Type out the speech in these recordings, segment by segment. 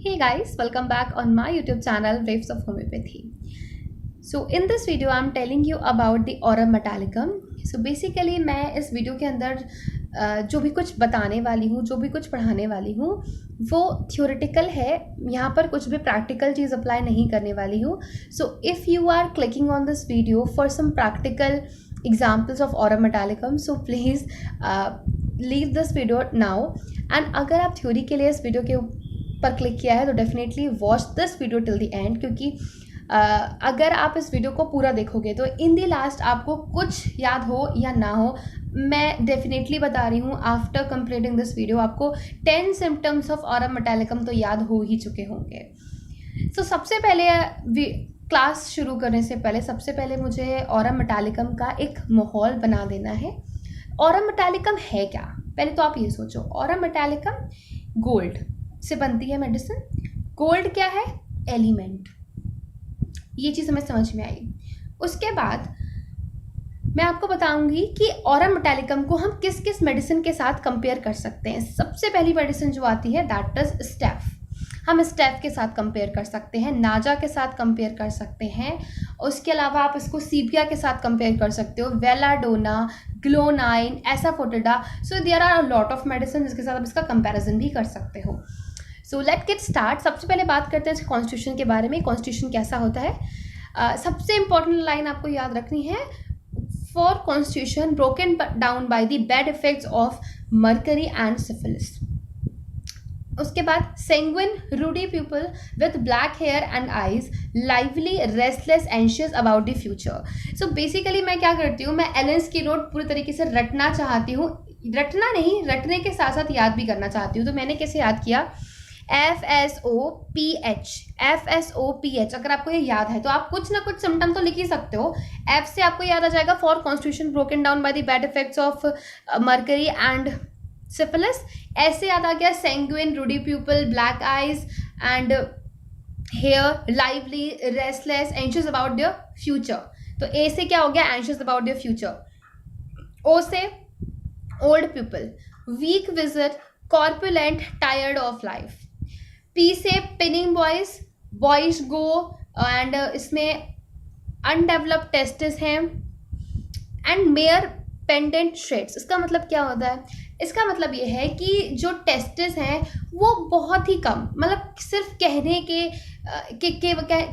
Hey guys, welcome back on my YouTube channel Waves of Homeopathy. So in this video I'm telling you about the Aurum Metallicum. So basically मैं इस video के अंदर जो भी कुछ बताने वाली हूँ, जो भी कुछ पढ़ाने वाली हूँ वो थियोरेटिकल है. यहाँ पर कुछ भी प्रैक्टिकल चीज़ अप्लाई नहीं करने वाली हूँ. So if you are clicking on this video for some practical examples of Aurum Metallicum, so please leave this video now. And अगर आप थ्योरी के लिए इस वीडियो के पर क्लिक किया है तो definitely watch this video till the end, क्योंकि अगर आप इस वीडियो को पूरा देखोगे तो इन द लास्ट आपको कुछ याद हो या ना हो, मैं डेफिनेटली बता रही हूँ आफ्टर कंप्लीटिंग दिस वीडियो आपको 10 सिम्टम्स ऑफ Aurum Metallicum तो याद हो ही चुके होंगे. सो सबसे पहले क्लास शुरू करने से पहले सबसे पहले मुझे Aurum Metallicum का एक माहौल बना देना है. Aurum Metallicum है क्या? पहले तो आप ये सोचो, Aurum Metallicum गोल्ड से बनती है मेडिसिन. गोल्ड क्या है? एलिमेंट. ये चीज़ हमें समझ में आई. उसके बाद मैं आपको बताऊंगी कि Aurum Metallicum को हम किस किस मेडिसिन के साथ कंपेयर कर सकते हैं. सबसे पहली मेडिसिन जो आती है दैट इज स्टेफ. हम स्टेफ के साथ कंपेयर कर सकते हैं, नाजा के साथ कंपेयर कर सकते हैं. उसके अलावा आप इसको सीपिया के साथ कंपेयर कर सकते हो, belladonna, glonoine, asafoetida. So there are a lot of medicine जिसके साथ आप इसका कंपैरिजन भी कर सकते हो. So let get start. सबसे पहले बात करते हैं कॉन्स्टिट्यूशन के बारे में. कॉन्स्टिट्यूशन कैसा होता है? सबसे इंपॉर्टेंट लाइन आपको याद रखनी है. For constitution broken down by the bad effects of mercury and syphilis. उसके बाद sanguine, ruddy people with black hair and eyes, lively, restless, anxious about the future. So basically मैं क्या करती हूँ, मैं एलेंस की नोट पूरी तरीके से रटना चाहती हूँ. रटना नहीं, रटने के साथ साथ याद भी करना चाहती हूँ. तो मैंने कैसे याद किया? FSOPH. FSOPH अगर आपको ये याद है तो आप कुछ ना कुछ सिम्टम तो लिख ही सकते हो. F से आपको याद आ जाएगा for constitution broken down by the bad effects of mercury and syphilis. ऐसे याद आ गया sanguine, ruddy people, black eyes and hair, lively, restless, anxious about the future. तो ए से क्या हो गया? Anxious about the future. O से old people, weak vision, corpulent, tired of life. P से pining boys, boys go and इसमें undeveloped testes हैं and mere pendant shreds. इसका मतलब क्या होता है? इसका मतलब ये है कि जो टेस्टिस हैं वो बहुत ही कम, मतलब सिर्फ कहने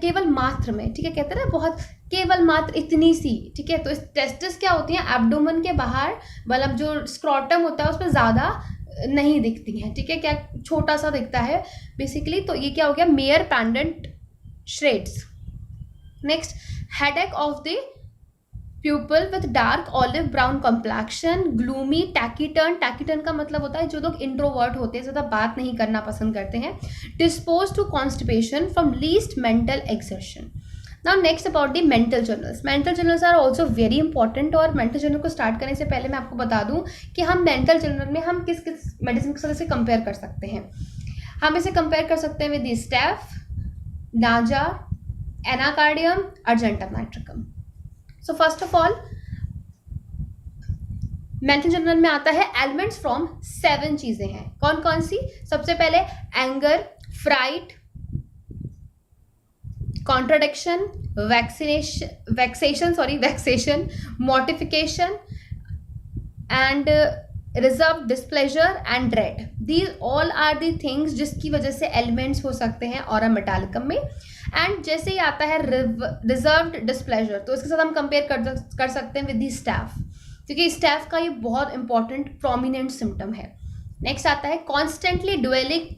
केवल मात्र में, ठीक है, कहते हैं ना बहुत, केवल मात्र इतनी सी, ठीक है. तो इस टेस्टिस क्या होती हैं? एब्डोमेन के बाहर, मतलब जो स्क्रोटम होता है उस पर ज़्यादा नहीं दिखती हैं, ठीक है, क्या छोटा सा दिखता है बेसिकली. तो ये क्या हो गया? Mere pendant shreds. Next, headache of the people with dark olive brown complexion, gloomy, taciturn. Taciturn का मतलब होता है जो लोग इंट्रोवर्ट होते हैं, ज़्यादा बात नहीं करना पसंद करते हैं. Dispose to constipation from least mental exertion. Now next about the mental generals. Mental generals are also very important. और मेंटल जर्नल को स्टार्ट करने से पहले मैं आपको बता दूं कि हम मेंटल जर्नल में हम किस किस मेडिसिन के साथ इसे कंपेयर कर सकते हैं. हम इसे कंपेयर कर सकते हैं विद दी स्टेफ, नाजा, Anacardium, argentum nitricum. So first of all mental journal में आता है एलिमेंट्स फ्रॉम 7 चीजें हैं. कौन कौन सी? सबसे पहले anger, fright, contradiction, vexation, mortification, and reserved displeasure and dread. These all are the things जिसकी वजह से elements हो सकते हैं Aurum Metallicum में. एंड जैसे ही आता है reserved displeasure, तो इसके साथ हम कंपेयर कर सकते हैं विद दी स्टैफ, क्योंकि स्टैफ का ये बहुत इंपॉर्टेंट प्रोमिनेंट सिम्टम है. नेक्स्ट आता है constantly dwelling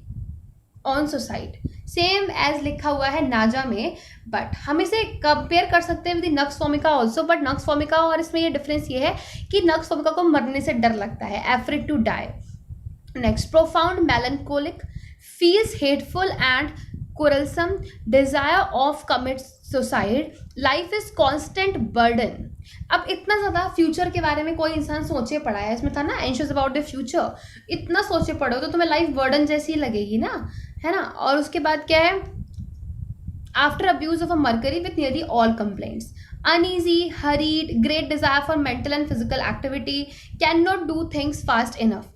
on suicide. Same as लिखा हुआ है नाजा में, बट हम इसे कंपेयर कर सकते हैं with nux vomica also. But nux vomica और इसमें ये डिफरेंस ये है कि नक्स वोमिका को मरने से डर लगता है, afraid to die. Next, profound melancholic, feels hateful and quarrelsome, desire of commit suicide, life is constant burden. अब इतना ज़्यादा फ्यूचर के बारे में कोई इंसान सोचे पड़ा है, इसमें था ना एंशियस अबाउट द फ्यूचर. इतना सोचे पड़े हो तो तुम्हें लाइफ बर्डन जैसी लगेगी ना, है ना. और उसके बाद क्या है? After abuse of a mercury with nearly all complaints, uneasy, hurried, great desire for mental and physical activity, cannot do things fast enough.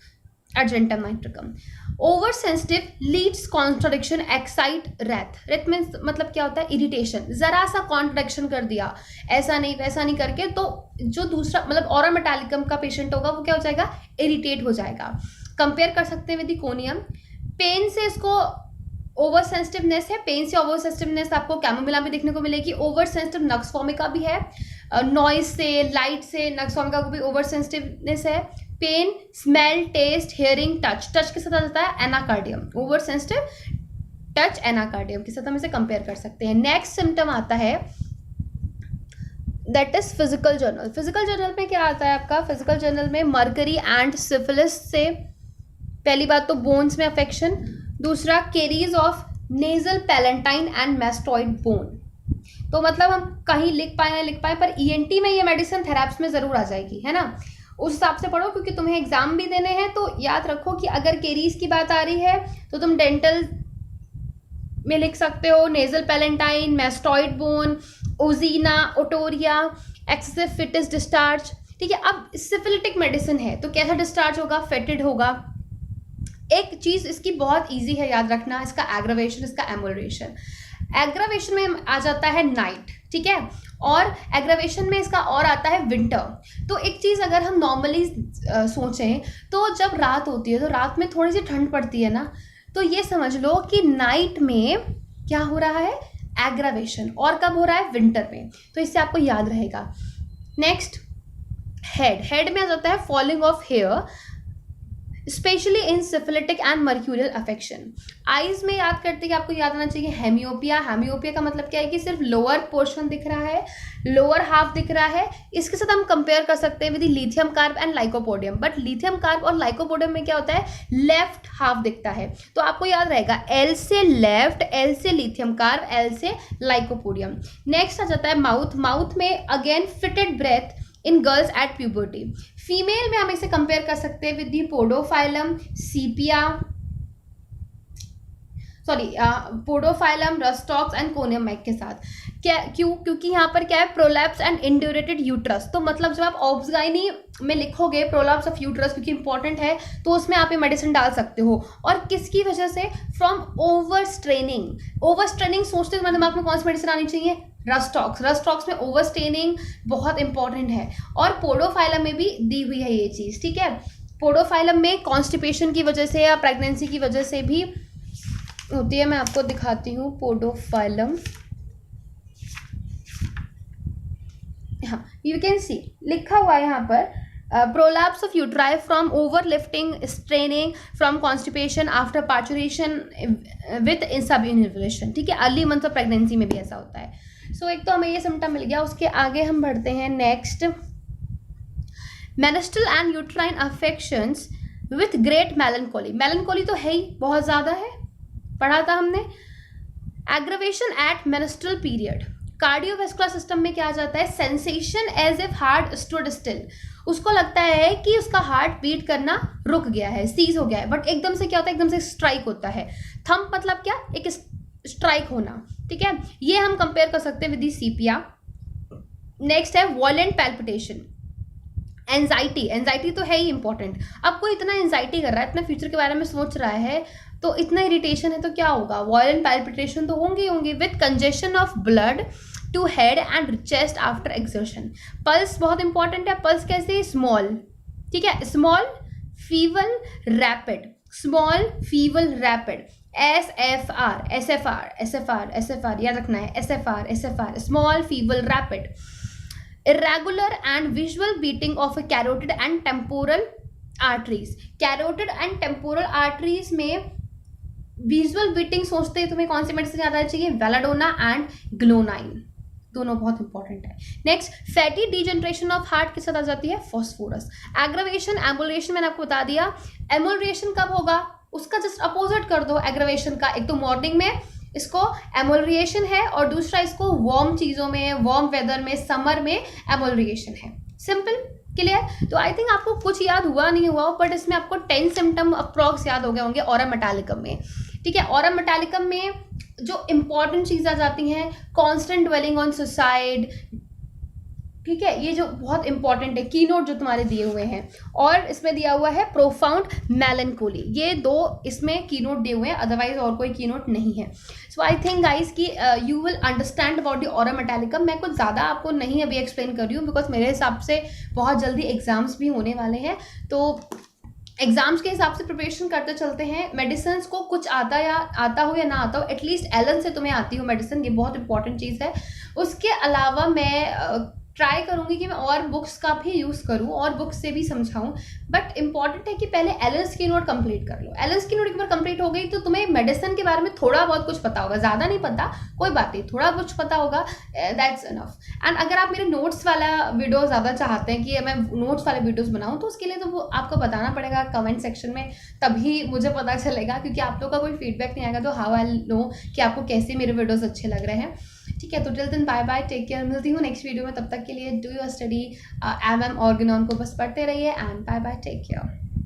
Argentum Nitricum. Over sensitive leads contradiction, excite wrath. Wrath means मतलब क्या होता है, irritation, जरा सा contradiction कर दिया, ऐसा नहीं वैसा नहीं करके, तो जो दूसरा मतलब ऑरा मेटालिकम का पेशेंट होगा वो क्या हो जाएगा, इरिटेट हो जाएगा। कंपेयर कर सकते हैं विद कोनियम। पेन से इसको ओवर सेंसिटिवनेस है, पेन से ओवर सेंसिटिवनेस आपको कैमोमिला में देखने को मिलेगी। ओवर सेंसिटिव नक्स फॉर्मिका भी है, नॉइज से, लाइट से, नक्स फॉर्मिका को भी ओवर सेंसिटिवनेस है। Pain, smell, taste, hearing, touch, touch के साथ आता है Anacardium, over sensitive touch Anacardium के साथ हम इसे कंपेयर कर सकते हैं। नेक्स्ट सिम्टम आता है that is physical journal. Physical journal में क्या आता है आपका, फिजिकल जर्नल में मर्करी एंड सिफिलिस से, पहली बात तो बोन्स में अफेक्शन, दूसरा caries of nasal palatine and mastoid bone. तो मतलब हम कहीं लिख पाए पर ईएनटी में ये मेडिसिन थेराप्स में जरूर आ जाएगी, है ना, उस हिसाब से पढ़ो, क्योंकि तुम्हें एग्जाम भी देने हैं। तो याद रखो कि अगर केरीज की बात आ रही है तो तुम डेंटल में लिख सकते हो nasal palatine, mastoid bone, ozaena, otorrhoea, excessive fetid discharge. ठीक है, अब सिफिलिटिक मेडिसिन है तो कैसा डिस्चार्ज होगा, फेटिड होगा। एक चीज इसकी बहुत इजी है याद रखना, इसका एग्रावेशन, इसका एमोलरेशन। एग्रावेशन में आ जाता है नाइट, ठीक है, और एग्रावेशन में इसका और आता है विंटर। तो एक चीज अगर हम नॉर्मली सोचें तो जब रात होती है तो रात में थोड़ी सी ठंड पड़ती है ना, तो ये समझ लो कि नाइट में क्या हो रहा है, एग्रावेशन, और कब हो रहा है, विंटर में। तो इससे आपको याद रहेगा। नेक्स्ट हेड, हेड में आ जाता है falling of hair, specially in syphilitic and mercurial affection. Eyes में याद करते कि आपको याद आना चाहिए हेमियोपिया। हेमियोपिया का मतलब क्या है कि सिर्फ लोअर पोर्शन दिख रहा है, लोअर हाफ दिख रहा है। इसके साथ हम कंपेयर कर सकते हैं with lithium carb and lycopodium, but lithium carb और लाइकोपोडियम में क्या होता है, लेफ्ट हाफ दिखता है। तो आपको याद रहेगा एल से लेफ्ट, एल से लिथियम कार्ब, एल से लाइकोपोडियम। नेक्स्ट आ जाता है माउथ। माउथ में again fetid breath in girls at puberty. Female में हम इसे कंपेयर कर सकते हैं with the Podophyllum, Sepia, Podophyllum, Rhus tox and Conium Mac के साथ। क्या, क्योंकि यहाँ पर क्या है, प्रोलैप्स एंड इंड्यूरेटेड यूट्रस। तो मतलब जब आप ऑब्सगाइनी में लिखोगे प्रोलैप्स ऑफ यूट्रस, क्योंकि इंपॉर्टेंट है, तो उसमें आप ये मेडिसिन डाल सकते हो। और किसकी वजह से, from over straining. Over straining सोचते हो दिमाग में कौन सी मेडिसिन आनी चाहिए, रस्टॉक्स। रस्टॉक्स में ओवर स्ट्रेनिंग बहुत इंपॉर्टेंट है, और पोडोफाइलम में भी दी हुई है ये चीज, ठीक है। पोडोफाइलम में कॉन्स्टिपेशन की वजह से या प्रेगनेंसी की वजह से भी होती है। मैं आपको दिखाती हूँ पोडोफाइलम, हाँ, यू कैन सी लिखा हुआ है यहाँ पर, prolapse of uteri from overlifting, straining, from constipation after parturition with subinnovation। ठीक है, अर्ली मंथ ऑफ प्रेगनेंसी में भी ऐसा होता है। सो एक तो हमें ये सिम्टम मिल गया, उसके आगे हम बढ़ते हैं। Next, menstrual and uterine affections with great melancholy. Melancholy तो है ही, बहुत ज़्यादा है, पढ़ा था हमने। Aggravation at menstrual period. Cardiovascular system में क्या आ जाता है, sensation as if heart stood still. उसको लगता है कि उसका हार्ट बीट करना रुक गया है, सीज हो गया है, बट एकदम से क्या होता है, एकदम से स्ट्राइक होता है। थंब मतलब क्या, एक स्ट्राइक होना, ठीक है। ये हम कंपेयर कर सकते हैं विद दी सीपिया। नेक्स्ट है वॉयलेंट पैल्पिटेशन। एंजाइटी, एंजाइटी तो है ही इंपॉर्टेंट। अब कोई इतना एंजाइटी कर रहा है, इतना फ्यूचर के बारे में सोच रहा है, तो इतना इरिटेशन है तो क्या होगा, वॉयलेंट पैल्पिटेशन तो होंगे ही होंगे, with congestion of blood to head and chest after exertion. Pulse बहुत इंपॉर्टेंट है। पल्स कैसे, स्मॉल, ठीक है, small, feeble, rapid, small, feeble, rapid. SFR, SFR, SFR, SFR याद रखना है, SFR, SFR, small, feeble, rapid. Irregular and visible beating of carotid and temporal arteries. Carotid and temporal arteries में visible beating सोचते हैं तुम्हें कौन सी मेडिसिन याद आना चाहिए, वेलाडोना एंड ग्लोनाइन, दोनों बहुत इंपॉर्टेंट है। Next, fatty degeneration of heart के साथ आ जाती है फॉस्फोरस। एग्रावेशन, एम्बुलेशन मैंने आपको बता दिया। एमोलरेशन कब होगा, उसका जस्ट अपोजिट कर दो एग्रावेशन का। एक तो मॉर्निंग में इसको एमोलरिएशन है, और दूसरा इसको वार्म चीज़ों में, वार्म वेदर में, समर में एमोलरिएशन है। Simple, clear. तो आई थिंक आपको कुछ याद हुआ नहीं हुआ, बट इसमें आपको 10 सिम्टम अप्रॉक्स याद हो गए होंगे ऑरा मेटालिकम में, ठीक है। ऑरा मेटालिकम में जो इंपॉर्टेंट चीज़ आ जाती हैं, कॉन्स्टेंट ड्वेलिंग ऑन सुसाइड, ठीक है, ये जो बहुत इंपॉर्टेंट है, की नोट जो तुम्हारे दिए हुए हैं, और इसमें दिया हुआ है प्रोफाउंड मेलनकोली, ये दो इसमें की नोट दिए हुए हैं, अदरवाइज और कोई की नोट नहीं है। सो आई थिंक गाइस कि you will understand about the aura metallicum. मैं कुछ ज़्यादा आपको नहीं अभी एक्सप्लेन कर रही हूँ, बिकॉज मेरे हिसाब से बहुत जल्दी एग्जाम्स भी होने वाले हैं, तो एग्जाम्स के हिसाब से प्रिपरेशन करते चलते हैं। मेडिसिन को कुछ आता हो या ना आता हो, एटलीस्ट एलन से तुम्हें आती हो मेडिसिन, ये बहुत इंपॉर्टेंट चीज़ है। उसके अलावा मैं ट्राई करूंगी कि मैं और बुक्स का भी यूज़ करूं और बुक्स से भी समझाऊं, बट इंपॉर्टेंट है कि पहले एलएस की नोट कंप्लीट कर लो। एलएस की नोट एक बार कंप्लीट हो गई तो तुम्हें मेडिसिन के बारे में थोड़ा बहुत कुछ पता होगा, ज़्यादा नहीं पता, कोई बात नहीं, थोड़ा कुछ पता होगा, दैट्स इनफ। एंड अगर आप मेरे नोट्स वाला वीडियो ज़्यादा चाहते हैं कि मैं नोट्स वाले वीडियोस बनाऊं, तो उसके लिए तो वो आपको बताना पड़ेगा कमेंट सेक्शन में, तभी मुझे पता चलेगा, क्योंकि आप लोग का कोई फीडबैक नहीं आएगा तो हाउ आई नो कि आपको कैसे मेरे वीडियोस अच्छे लग रहे हैं। ठीक है, तो till then bye bye, take care, मिलती हूँ नेक्स्ट वीडियो में। तब तक के लिए do your study, M Organon को बस पढ़ते रहिए, and bye bye, take care.